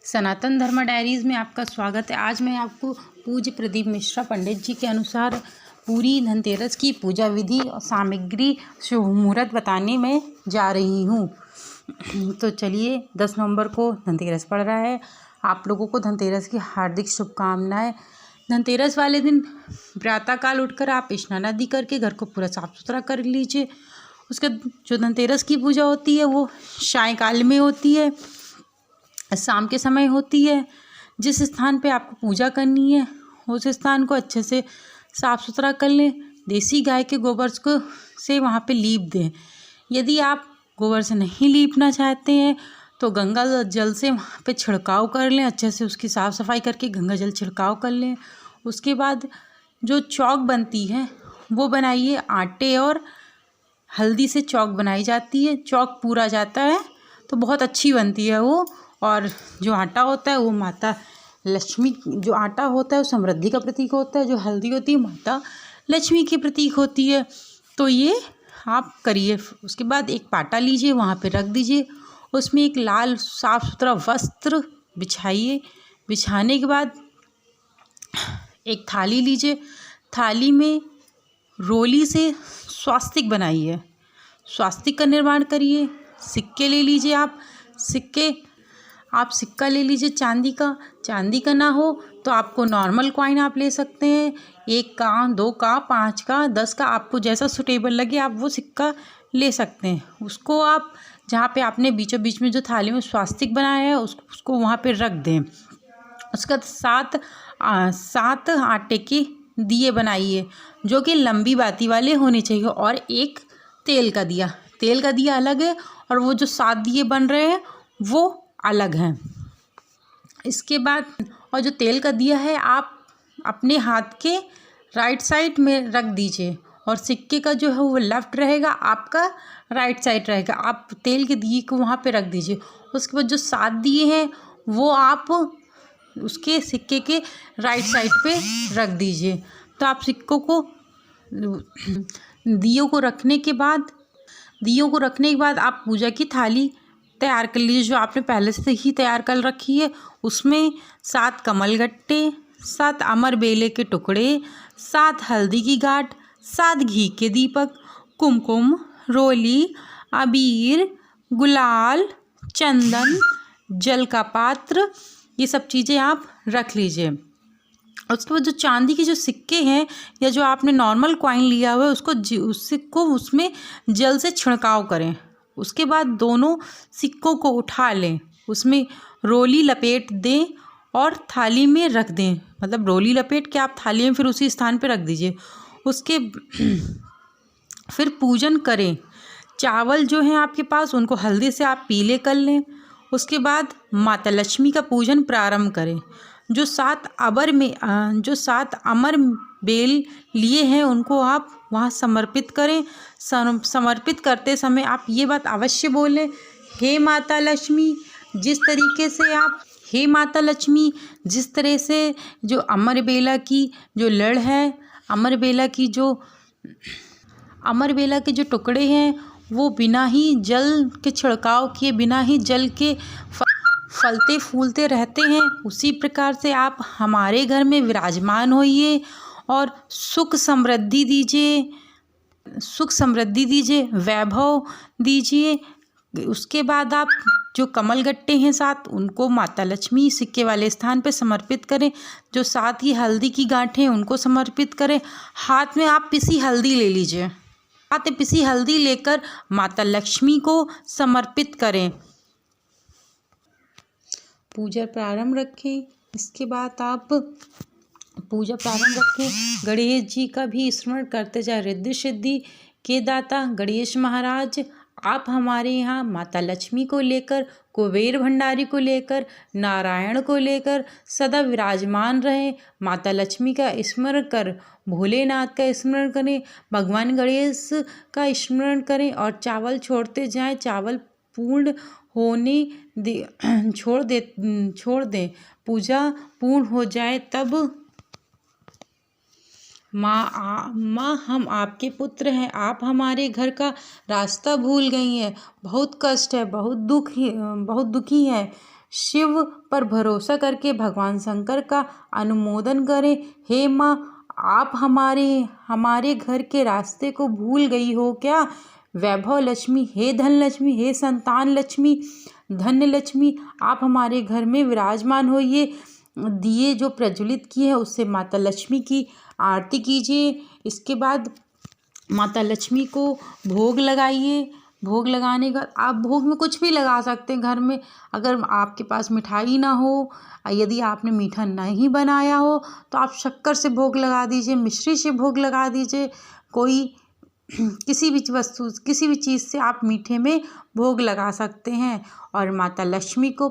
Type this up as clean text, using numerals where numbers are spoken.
सनातन धर्म डायरीज़ में आपका स्वागत है। आज मैं आपको पूज्य प्रदीप मिश्रा पंडित जी के अनुसार पूरी धनतेरस की पूजा विधि और सामग्री शुभ मुहूर्त बताने में जा रही हूँ। तो चलिए, 10 नवंबर को धनतेरस पड़ रहा है। आप लोगों को धनतेरस की हार्दिक शुभकामनाएं। धनतेरस वाले दिन प्रातःकाल उठकर आप स्नान आदि करके घर को पूरा साफ सुथरा कर लीजिए। उसके जो धनतेरस की पूजा होती है वो सायंकाल में होती है, शाम के समय होती है। जिस स्थान पे आपको पूजा करनी है उस स्थान को अच्छे से साफ़ सुथरा कर लें। देसी गाय के गोबर को से वहाँ पे लीप दें। यदि आप गोबर से नहीं लीपना चाहते हैं तो गंगा जल से वहाँ पे छिड़काव कर लें। अच्छे से उसकी साफ़ सफाई करके गंगा जल छिड़काव कर लें। उसके बाद जो चौक बनती है वो बनाइए। आटे और हल्दी से चौक बनाई जाती है। चौक पूरा जाता है तो बहुत अच्छी बनती है वो। और जो आटा होता है वो माता लक्ष्मी, जो आटा होता है वो समृद्धि का प्रतीक होता है। जो हल्दी होती है माता लक्ष्मी की प्रतीक होती है। तो ये आप करिए। उसके बाद एक पाटा लीजिए, वहाँ पे रख दीजिए। उसमें एक लाल साफ़ सुथरा वस्त्र बिछाइए। बिछाने के बाद एक थाली लीजिए। थाली में रोली से स्वास्तिक बनाइए। स्वास्तिक का निर्माण करिए। सिक्के ले लीजिए। आप सिक्का ले लीजिए चांदी का। चांदी का ना हो तो आपको नॉर्मल कॉइन आप ले सकते हैं। 1 का, 2 का, 5 का, 10 का, आपको जैसा सूटेबल लगे आप वो सिक्का ले सकते हैं। उसको आप जहाँ पे आपने बीचों बीच में जो थाली में स्वास्तिक बनाया है उसको वहाँ पे रख दें। उसका 7 आटे के दिए बनाइए जो कि लंबी बाती वाले होने चाहिए। और एक तेल का दिया अलग है और वो जो 7 दिए बन रहे हैं वो अलग हैं। इसके बाद और जो तेल का दिया है आप अपने हाथ के राइट साइड में रख दीजिए और सिक्के का जो है वो लेफ्ट रहेगा, आपका राइट साइड रहेगा। आप तेल के दिए को वहाँ पे रख दीजिए। उसके बाद जो 7 दिए हैं वो आप उसके सिक्के के राइट साइड पे रख दीजिए। तो आप सिक्कों को दियों को रखने के बाद आप पूजा की थाली तैयार कर लीजिए जो आपने पहले से ही तैयार कर रखी है। उसमें 7 कमलगट्टे, 7 अमर बेले के टुकड़े, 7 हल्दी की गांठ, 7 घी के दीपक, कुमकुम, रोली, अबीर, गुलाल, चंदन, जल का पात्र, ये सब चीज़ें आप रख लीजिए। उसके बाद जो चांदी के जो सिक्के हैं या जो आपने नॉर्मल कॉइन लिया हुआ है उसको उसमें जल से छिड़काव करें। उसके बाद दोनों सिक्कों को उठा लें, उसमें रोली लपेट दें और थाली में रख दें। मतलब रोली लपेट के आप थाली में फिर उसी स्थान पर रख दीजिए। उसके फिर पूजन करें। चावल जो हैं आपके पास उनको हल्दी से आप पीले कर लें। उसके बाद माता लक्ष्मी का पूजन प्रारंभ करें। जो 7 अमर बेल लिए हैं उनको आप वहाँ समर्पित करें। समर्पित करते समय आप ये बात अवश्य बोलें, हे माता लक्ष्मी, जिस तरह से जो अमर बेला की जो लड़ है, अमर बेला के जो टुकड़े हैं वो बिना ही जल के छिड़काव किए, बिना ही जल के फलते फूलते रहते हैं, उसी प्रकार से आप हमारे घर में विराजमान होइए और सुख समृद्धि दीजिए, वैभव दीजिए। उसके बाद आप जो कमलगट्टे हैं 7 उनको माता लक्ष्मी सिक्के वाले स्थान पे समर्पित करें। जो 7 ही हल्दी की गांठें उनको समर्पित करें। हाथ में आप पिसी हल्दी ले लीजिए। हाथ में पिसी हल्दी लेकर माता लक्ष्मी को समर्पित करें। पूजा प्रारंभ रखें। इसके बाद आप पूजा प्रारंभ रखें। गणेश जी का भी स्मरण करते जाए। रिद्धि सिद्धि के दाता गणेश महाराज, आप हमारे यहाँ माता लक्ष्मी को लेकर, कुबेर भंडारी को लेकर, नारायण को लेकर सदा विराजमान रहें। माता लक्ष्मी का स्मरण कर, भोलेनाथ का स्मरण करें, भगवान गणेश का स्मरण करें और चावल छोड़ते जाएं। चावल पूर्ण होने छोड़ दें। पूजा पूर्ण हो जाए तब माँ हम आपके पुत्र हैं, आप हमारे घर का रास्ता भूल गई हैं। बहुत कष्ट है, बहुत दुखी हैं। शिव पर भरोसा करके भगवान शंकर का अनुमोदन करें। हे माँ, आप हमारे घर के रास्ते को भूल गई हो क्या? वैभव लक्ष्मी, हे धन लक्ष्मी, हे संतान लक्ष्मी, धन्य लक्ष्मी, आप हमारे घर में विराजमान होइए। दिए जो प्रज्वलित किए हैं उससे माता लक्ष्मी की आरती कीजिए। इसके बाद माता लक्ष्मी को भोग लगाइए। भोग लगाने का आप भोग में कुछ भी लगा सकते हैं घर में। अगर आपके पास मिठाई ना हो, यदि आपने मीठा नहीं बनाया हो तो आप शक्कर से भोग लगा दीजिए, मिश्री से भोग लगा दीजिए। कोई किसी भी वस्तु, किसी भी चीज़ से आप मीठे में भोग लगा सकते हैं और माता लक्ष्मी को